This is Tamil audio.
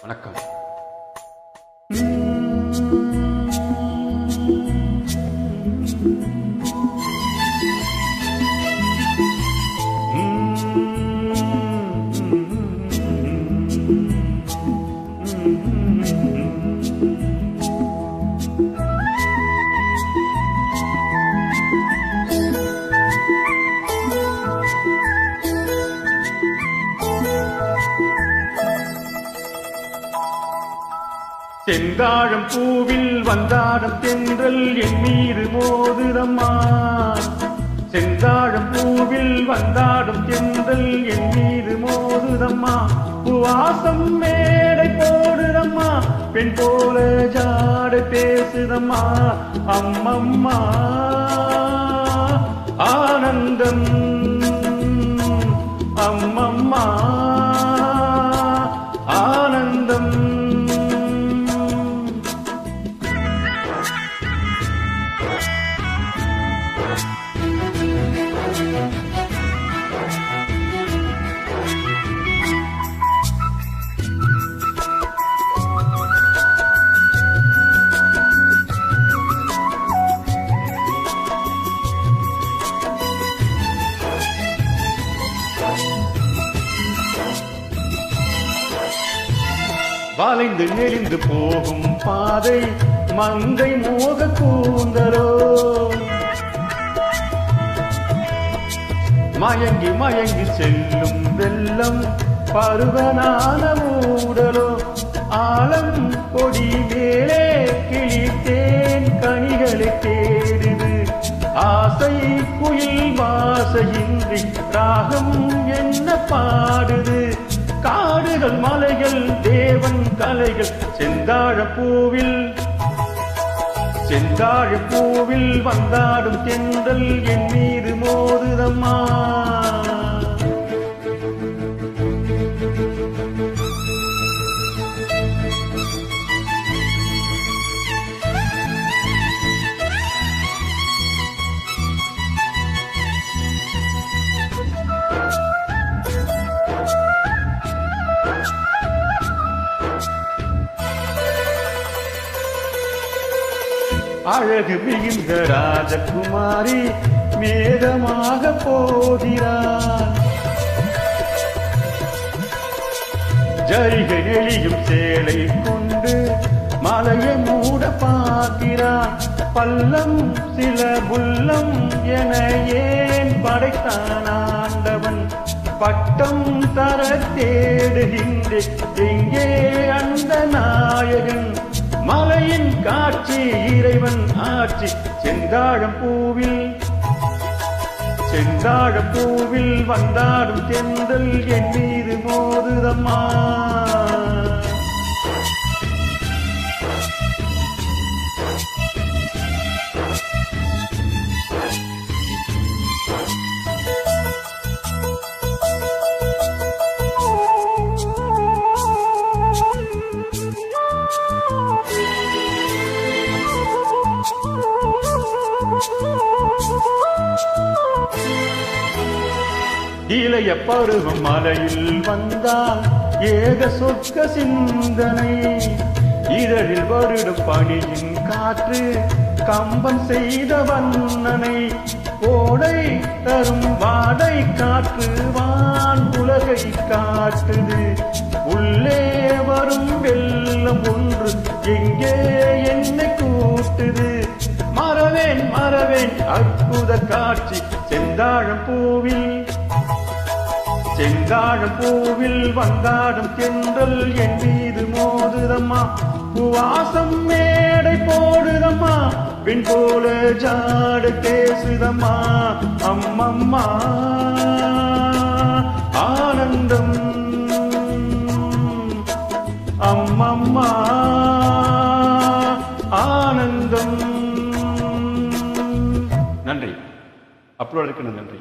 வணக்கம். செந்தாழம் பூவில் வந்தாடும் தென்றல் என் மீது மோதுதம்மா. செந்தாழம் பூவில் வந்தாடும் தென்றல் என் மீது மோதுதம்மா. வாசம் மேடை போடுதம்மா, பெண் போல ஜாட பேசுதம்மா. அம்மம்மா ஆனந்தம், அம்மம்மா ஆனந்தம். வளைந்து நெளிந்து போகும் பாதை மங்கை மோக கூந்தலோ. மயங்கி மயங்கி செல்லும் வெள்ளம் பருவனான மூடலோ. ஆழம் கொடி மேலே கிளித்தேன் கனிகளை தேடுது. ஆசை குயில் வாசையின்றி ராகம் என்ன பாடுது. காடுகள் மலைகள் தேவன் கலைகள் செந்தாழப்பூவில், செந்தாழப்பூவில் வந்தாடும் தென்றல் என் மீது மோதுதம்மா. அழகு மிகுந்த ராஜகுமாரி மேகமாக போகிறார். ஜரிகை நெளியும் சேலை கொண்டு மலையை மூட பார்க்கிறார். பள்ளம் சில புல்லம் என ஏன் படைத்தான் ஆண்டவன். பட்டம் தர தேடுகின்றேன் எங்கே அந்த நாயகன். மலையின் காட்சி இறைவன் ஆட்சி செந்தாழம் பூவில், செந்தாழம் பூவில் வந்தாடும் தென்றல் என் மீது மோதுதம்மா. இளைய பருவம் மலையில் வந்தால் ஏக சொர்க்க சிந்தனை. இதழில் வருடும் பணியின் காற்று கம்பன் செய்த வண்ணனை. கோடை தரும் வாடை காற்று வான் உலகை காட்டுது. உள்ளே வரும் வெள்ளம் ஒன்று எங்கே என்னை கூட்டுது. மறவேன் மறவேன் அற்புத காட்சி செந்தாழம் பூவில், செந்தாழம் பூவில் வந்தாடும் தென்றல் என் மீது மோதுதம்மா. வாசம் மேடை போடுதம்மா, பின் போல ஜாட பேசுதம்மா. அம்மம்மா ஆனந்தம், அம்மம்மா ஆனந்தம். நன்றி. அப்லோட் இருக்கு. நன்றி.